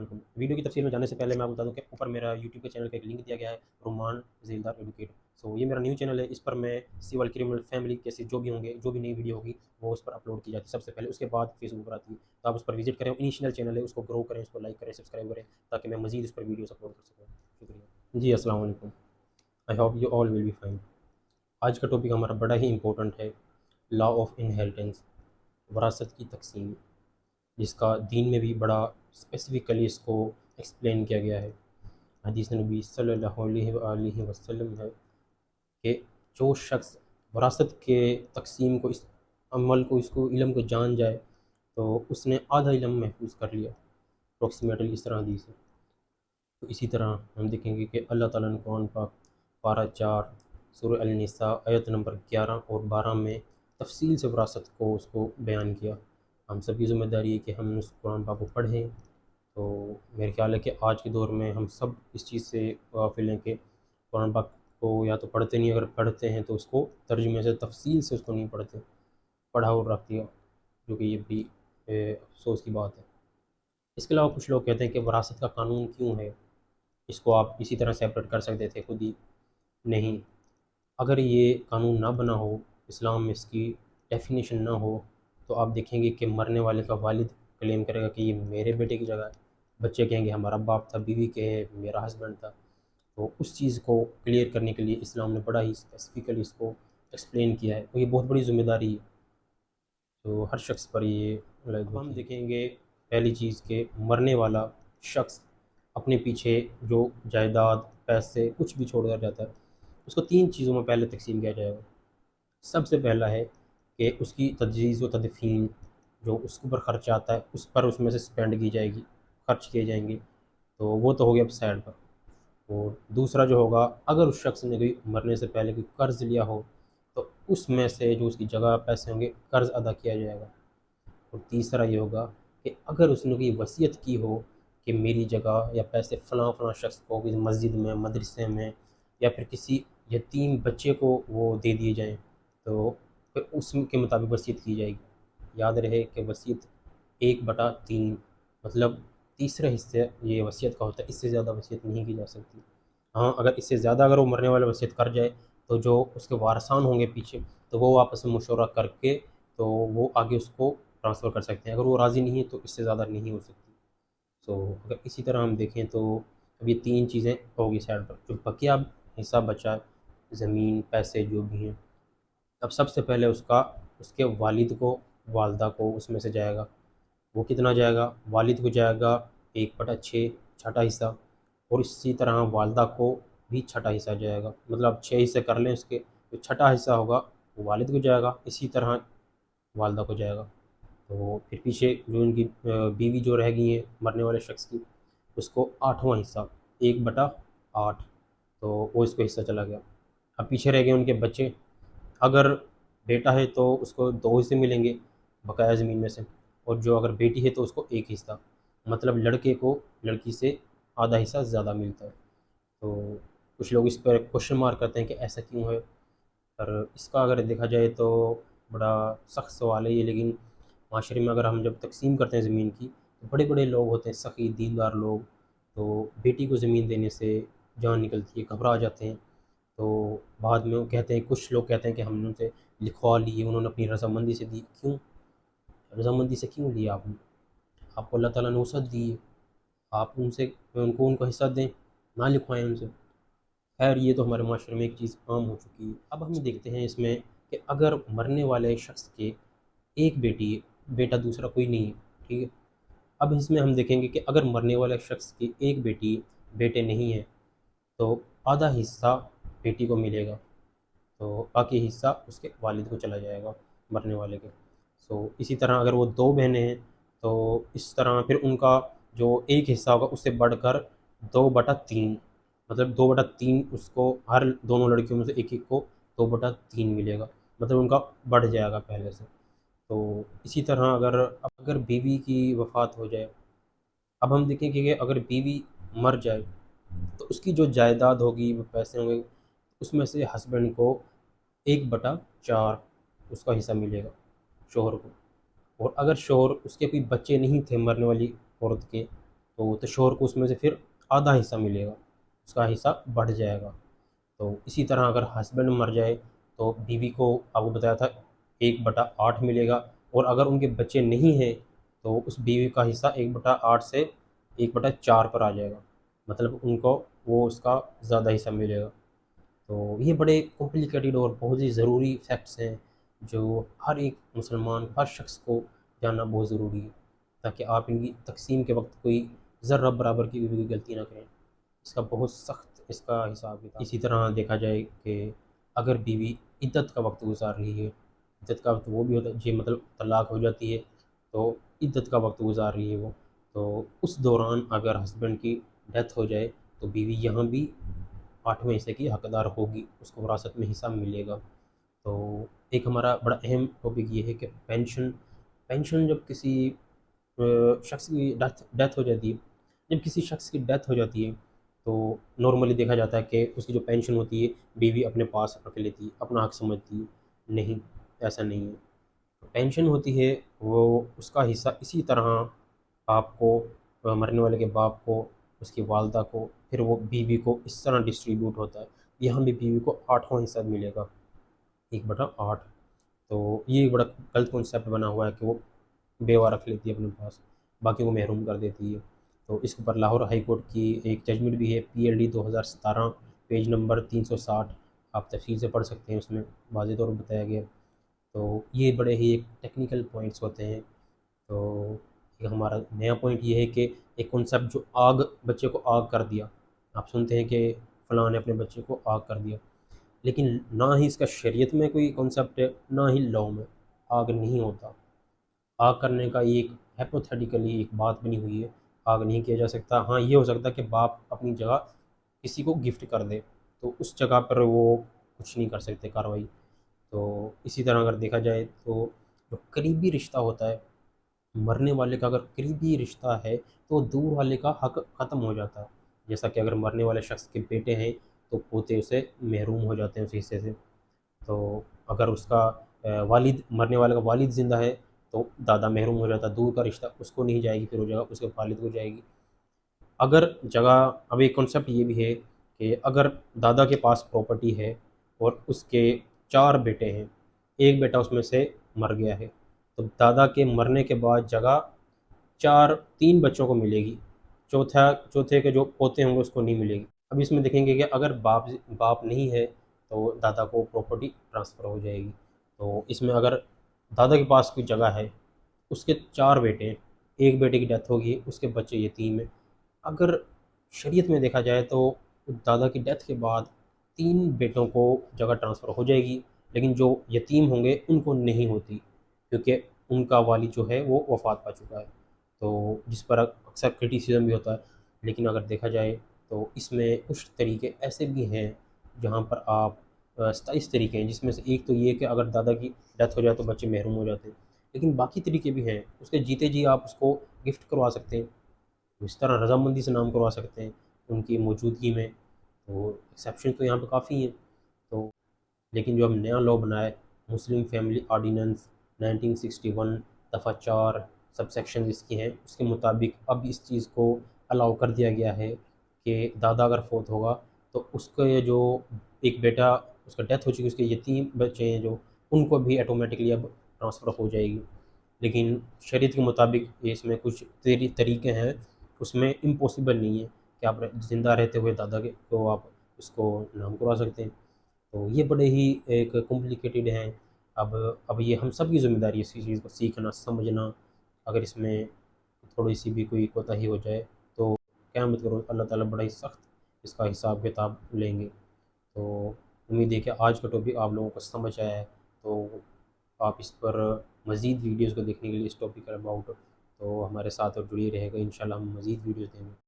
علیکم۔ ویڈیو کی تفصیل میں جانے سے پہلے میں آپ کو بتا دوں کہ اوپر میرا یوٹیوب کے چینل کا ایک لنک دیا گیا ہے، رومان ذیلدار ایڈوکیٹ۔ یہ میرا نیو چینل ہے، اس پر میں سول کرمنل فیملی کیسے جو بھی ہوں گے، جو بھی نئی ویڈیو ہوگی وہ اس پر اپلوڈ کی جاتی ہے سب سے پہلے، اس کے بعد فیس بک پر آتی ہے۔ تو آپ اس پر وزٹ کریں، انیشیل چینل ہے، اس کو گرو کریں، اس کو لائک کریں، سبسکرائب کریں، تاکہ میں مزید اس پر ویڈیوز اپلوڈ کر سکوں۔ شکریہ جی، السلام علیکم۔ I hope you all will be fine. آج کا ٹاپک ہمارا بڑا ہی امپورٹنٹ ہے، لا آف انہیریٹنس، وراثت کی تقسیم، جس کا دین میں بھی بڑا اسپیسیفکلی اس کو ایکسپلین کیا گیا ہے۔ حدیث نبی صلی اللہ علیہ وآلہ وسلم ہے کہ جو شخص وراثت کے تقسیم کو، اس عمل کو، اس کو علم کو جان جائے تو اس نے آدھا علم محفوظ کر لیا، اپروکسیمیٹلی اس طرح حدیث ہے۔ تو اسی طرح ہم دیکھیں گے کہ اللہ تعالیٰ نے قرآن پاک پارہ 4 سورہ النساء آیت نمبر 11 اور 12 میں تفصیل سے وراثت کو اس کو بیان کیا۔ ہم سب کی ذمہ داری ہے کہ ہم اس قرآن پاک کو پڑھیں۔ تو میرے خیال ہے کہ آج کے دور میں ہم سب اس چیز سے غافل ہیں کہ قرآن پاک کو یا تو پڑھتے نہیں، اگر پڑھتے ہیں تو اس کو ترجمے سے تفصیل سے اس کو نہیں پڑھتے، پڑھا اور رکھ دیا، جو کہ یہ بھی افسوس کی بات ہے۔ اس کے علاوہ کچھ لوگ کہتے ہیں کہ وراثت کا قانون کیوں ہے، اس کو آپ اسی طرح سیپریٹ کر سکتے تھے خود ہی۔ نہیں، اگر یہ قانون نہ بنا ہو، اسلام میں اس کی ڈیفینیشن نہ ہو، تو آپ دیکھیں گے کہ مرنے والے کا والد کلیم کرے گا کہ یہ میرے بیٹے کی جگہ ہے، بچے کہیں گے ہمارا باپ تھا، بیوی کہے میرا ہسبینڈ تھا۔ تو اس چیز کو کلیئر کرنے کے لیے اسلام نے بڑا ہی اسپیسیفکلی اس کو ایکسپلین کیا ہے، تو یہ بہت بڑی ذمہ داری ہے تو ہر شخص پر یہ لائق ہوتی ہے۔ ہم دیکھیں گے پہلی چیز کہ مرنے والا شخص اپنے پیچھے جو جائیداد، پیسے، کچھ بھی چھوڑ کر جاتا ہے، اس کو 3 چیزوں میں پہلے تقسیم کیا جائے گا۔ سب سے پہلا ہے کہ اس کی تجہیز و تدفین، جو اس کے اوپر خرچ آتا ہے، اس میں سے اسپینڈ کی جائے گی، خرچ کیے جائیں گے، تو وہ تو ہو گیا اب سائڈ پر۔ اور دوسرا جو ہوگا، اگر اس شخص نے کوئی مرنے سے پہلے کوئی قرض لیا ہو تو اس میں سے جو اس کی جگہ پیسے ہوں گے، قرض ادا کیا جائے گا۔ اور تیسرا یہ ہوگا کہ اگر اس نے کوئی وصیت کی ہو کہ میری جگہ یا پیسے فلاں فلاں شخص کو، کسی مسجد میں، مدرسے میں، یا پھر کسی یتیم بچے کو وہ دے دیے جائیں، تو پھر اس کے مطابق وصیت کی جائے گی۔ یاد رہے کہ وصیت 1/3، مطلب تیسرے حصے یہ وصیت کا ہوتا ہے، اس سے زیادہ وصیت نہیں کی جا سکتی۔ ہاں، اگر اس سے زیادہ اگر وہ مرنے والا وصیت کر جائے تو جو اس کے وارثان ہوں گے پیچھے، تو وہ آپس میں مشورہ کر کے تو وہ آگے اس کو ٹرانسفر کر سکتے ہیں، اگر وہ راضی نہیں ہے تو اس سے زیادہ نہیں ہو سکتی۔ اگر اسی طرح ہم دیکھیں تو اب یہ 3 چیزیں ہوگی سائڈ پر، جو بقیہ حصہ بچا، زمین، پیسے جو بھی ہیں، اب سب سے پہلے اس کے والد کو، والدہ کو اس میں سے جائے گا۔ وہ کتنا جائے گا؟ والد کو جائے گا 1/6، چھٹا حصہ، اور اسی طرح والدہ کو بھی چھٹا حصہ جائے گا، مطلب 6 حصے کر لیں اس کے، جو چھٹا حصہ ہوگا وہ والد کو جائے گا، اسی طرح والدہ کو جائے گا۔ تو پھر پیچھے جو ان کی بیوی جو رہ گئی ہیں مرنے والے شخص کی، اس کو 8واں حصہ، 1/8، تو وہ اس کو حصہ چلا گیا۔ اب پیچھے رہ گئے ان کے بچے، اگر بیٹا ہے تو اس کو 2 حصے ملیں گے بقایا زمین میں سے، اور جو اگر بیٹی ہے تو اس کو 1 حصہ، مطلب لڑکے کو لڑکی سے آدھا حصہ زیادہ ملتا ہے۔ تو کچھ لوگ اس پر کوشچن مارک کرتے ہیں کہ ایسا کیوں ہے، پر اس کا اگر دیکھا جائے تو بڑا سخت سوال ہے یہ، لیکن معاشرے میں اگر ہم جب تقسیم کرتے ہیں زمین کی، تو بڑے بڑے لوگ ہوتے ہیں، سخی دیندار لوگ، تو بیٹی کو زمین دینے سے جان نکلتی ہے، گھبرا جاتے ہیں، تو بعد میں وہ کہتے ہیں، کچھ لوگ کہتے ہیں کہ ہم نے ان سے لکھوا لی، انہوں نے اپنی رضامندی سے دی۔ کیوں رضامندی سے کیوں لیا آپ نے؟ آپ کو اللہ تعالیٰ نے وسعت دی ہے، آپ ان کو حصہ دیں، نہ لکھوائیں ان سے۔ خیر، یہ تو ہمارے معاشرے میں ایک چیز عام ہو چکی ہے۔ اب ہم دیکھتے ہیں اس میں کہ اگر مرنے والے شخص کے ایک بیٹی ہے، بیٹا دوسرا کوئی نہیں ہے، ٹھیک ہے، اب اس میں ہم دیکھیں گے کہ اگر مرنے والے شخص کی ایک بیٹی، بیٹے نہیں ہیں، تو آدھا حصہ بیٹی کو ملے گا، تو باقی حصہ اس کے والد کو چلا جائے گا مرنے والے کے۔ اسی طرح اگر وہ 2 بہنیں ہیں تو اس طرح پھر ان کا جو ایک حصہ ہوگا اس سے بڑھ کر 2/3، مطلب 2/3 اس کو، ہر دونوں لڑکیوں میں سے ایک ایک کو 2/3 ملے گا، مطلب ان کا بڑھ جائے گا پہلے سے۔ تو اسی طرح اگر بیوی کی وفات ہو جائے، اب ہم دیکھیں کہ اگر بیوی مر جائے تو اس کی جو جائیداد ہوگی، وہ پیسے ہوں گے، اس میں سے ہسبینڈ کو 1/4 اس کا حصہ ملے گا، شوہر کو۔ اور اگر شوہر، اس کے کوئی بچے نہیں تھے مرنے والی عورت کے، تو شوہر کو اس میں سے پھر آدھا حصہ ملے گا، اس کا حصہ بڑھ جائے گا۔ تو اسی طرح اگر ہسبینڈ مر جائے تو بیوی کو آپ کو بتایا تھا 1/8 ملے گا، اور اگر ان کے بچے نہیں ہیں تو اس بیوی کا حصہ 1/8 سے 1/4 پر آ جائے گا، مطلب ان کو وہ اس کا زیادہ حصہ ملے گا۔ تو یہ بڑے کمپلیکیٹڈ اور بہت ہی ضروری فیکٹس ہیں جو ہر ایک مسلمان، ہر شخص کو جاننا بہت ضروری ہے، تاکہ آپ ان کی تقسیم کے وقت کوئی ذرہ برابر کی بھی کوئی غلطی نہ کریں۔ اس کا بہت سخت اس کا حساب کتاب۔ اسی طرح دیکھا جائے کہ اگر بیوی عدت کا وقت گزار رہی ہے، عدت کا وقت وہ بھی ہوتا ہے جی، مطلب طلاق ہو جاتی ہے تو عدت کا وقت گزار رہی ہے وہ، تو اس دوران اگر ہسبینڈ کی ڈیتھ ہو جائے تو بیوی یہاں بھی 8ویں حصے کی حقدار ہوگی، اس کو وراثت میں حصہ ملے گا۔ تو ایک ہمارا بڑا اہم ٹاپک یہ ہے کہ پینشن جب کسی شخص کی ڈیتھ ہو جاتی ہے، جب کسی شخص کی ڈیتھ ہو جاتی ہے تو نارملی دیکھا جاتا ہے کہ اس کی جو پینشن ہوتی ہے بیوی اپنے پاس رکھ لیتی ہے، اپنا حق سمجھتی ہے۔ نہیں، ایسا نہیں ہے۔ پینشن ہوتی ہے وہ اس کا حصہ اسی طرح آپ کو، مرنے والے کے باپ کو، اس کی والدہ کو، پھر وہ بیوی کو اس طرح ڈسٹریبیوٹ ہوتا ہے۔ یہاں بھی بیوی کو 8واں حصہ ملے گا، 1/8۔ تو یہ ایک بڑا غلط کنسیپٹ بنا ہوا ہے کہ وہ بیوہ رکھ لیتی ہے اپنے پاس، باقی کو محروم کر دیتی ہے۔ تو اس کے اوپر لاہور ہائی کورٹ کی ایک ججمنٹ بھی ہے، PLD 2017، پیج نمبر 360، آپ تفصیل سے پڑھ سکتے ہیں، اس میں واضح طور پر بتایا گیا۔ تو یہ بڑے ہی ایک ٹیکنیکل پوائنٹس ہوتے ہیں۔ تو ایک ہمارا نیا پوائنٹ یہ ہے کہ ایک کنسیپٹ جو بچے کو آگ کر دیا، آپ سنتے ہیں کہ فلاں نے اپنے بچے کو آگ کر دیا، لیکن نہ ہی اس کا شریعت میں کوئی کنسیپٹ ہے، نہ ہی لاء میں۔ آگ نہیں ہوتا، آگ کرنے کا ایک ہیپوتھیٹیکلی ایک بات بنی ہوئی ہے، آگ نہیں کیا جا سکتا۔ ہاں یہ ہو سکتا ہے کہ باپ اپنی جگہ کسی کو گفٹ کر دے تو اس جگہ پر وہ کچھ نہیں کر سکتے کارروائی۔ تو اسی طرح اگر دیکھا جائے تو جو قریبی رشتہ ہوتا ہے، مرنے والے کا اگر قریبی رشتہ ہے تو دور والے کا حق ختم ہو جاتا ہے، جیسا کہ اگر مرنے والے شخص کے بیٹے ہیں تو پوتے اسے محروم ہو جاتے ہیں اس حصے سے۔ تو اگر اس کا والد، مرنے والے کا والد زندہ ہے تو دادا محروم ہو جاتا ہے، دور کا رشتہ اس کو نہیں جائے گی، پھر وہ جگہ اس کے والد کو جائے گی۔ اگر جگہ، اب ایک کنسیپٹ یہ بھی ہے کہ اگر دادا کے پاس پراپرٹی ہے اور اس کے 4 بیٹے ہیں، ایک بیٹا اس میں سے مر گیا ہے، تو دادا کے مرنے کے بعد جگہ 3 بچوں کو ملے گی، چوتھے کے جو پوتے ہوں گے اس کو نہیں ملے گی۔ اب اس میں دیکھیں گے کہ اگر باپ نہیں ہے تو دادا کو پراپرٹی ٹرانسفر ہو جائے گی۔ تو اس میں اگر دادا کے پاس کوئی جگہ ہے، اس کے 4 بیٹے ہیں، ایک بیٹے کی ڈیتھ ہوگی، اس کے بچے یتیم ہیں، اگر شریعت میں دیکھا جائے تو دادا کی ڈیتھ کے بعد 3 بیٹوں کو جگہ ٹرانسفر ہو جائے گی، لیکن جو یتیم ہوں گے ان کو نہیں ہوتی، کیونکہ ان کا والد جو ہے وہ وفات پا چکا ہے۔ تو جس پر اکثر کرٹیسزم بھی ہوتا ہے، لیکن اگر دیکھا جائے تو اس میں کچھ طریقے ایسے بھی ہیں جہاں پر آپ 27 طریقے ہیں، جس میں سے ایک تو یہ کہ اگر دادا کی ڈیتھ ہو جائے تو بچے محروم ہو جاتے ہیں، لیکن باقی طریقے بھی ہیں، اس کے جیتے جی آپ اس کو گفٹ کروا سکتے ہیں، اس طرح رضامندی سے نام کروا سکتے ہیں ان کی موجودگی میں۔ تو ایکسیپشن تو یہاں پہ کافی ہیں۔ تو لیکن جو ہم نیا لاء بنایا ہے، مسلم فیملی آرڈیننس 1961 دفعہ 4 سب سیکشن اس کی ہیں، اس کے مطابق اب اس چیز کو الاؤ کر دیا گیا ہے کہ دادا اگر فوت ہوگا تو اس کے جو ایک بیٹا، اس کا ڈیتھ ہو چکی، اس کے یتیم بچے ہیں جو، ان کو بھی آٹومیٹکلی اب ٹرانسفر ہو جائے گی۔ لیکن شریعت کے مطابق یہ اس میں کچھ طریقے ہیں، اس میں امپاسبل نہیں ہے کہ آپ زندہ رہتے ہوئے دادا کے کو آپ اس کو نام کروا سکتے ہیں۔ تو یہ بڑے ہی ایک کمپلیکیٹڈ ہیں۔ اب یہ ہم سب کی ذمہ داری ہے اسی چیز کو سیکھنا، سمجھنا۔ اگر اس میں تھوڑی سی بھی کوئی کوتاہی ہو جائے تو قیامت کے روز اللہ تعالیٰ بڑا ہی سخت اس کا حساب کتاب لیں گے۔ تو امید ہے کہ آج کا ٹاپک آپ لوگوں کو سمجھ آیا ہے، تو آپ اس پر مزید ویڈیوز کو دیکھنے کے لیے اس ٹاپک کا اباؤٹ تو ہمارے ساتھ اور جڑی رہے گا، انشاءاللہ ہم مزید ویڈیوز دیں گے۔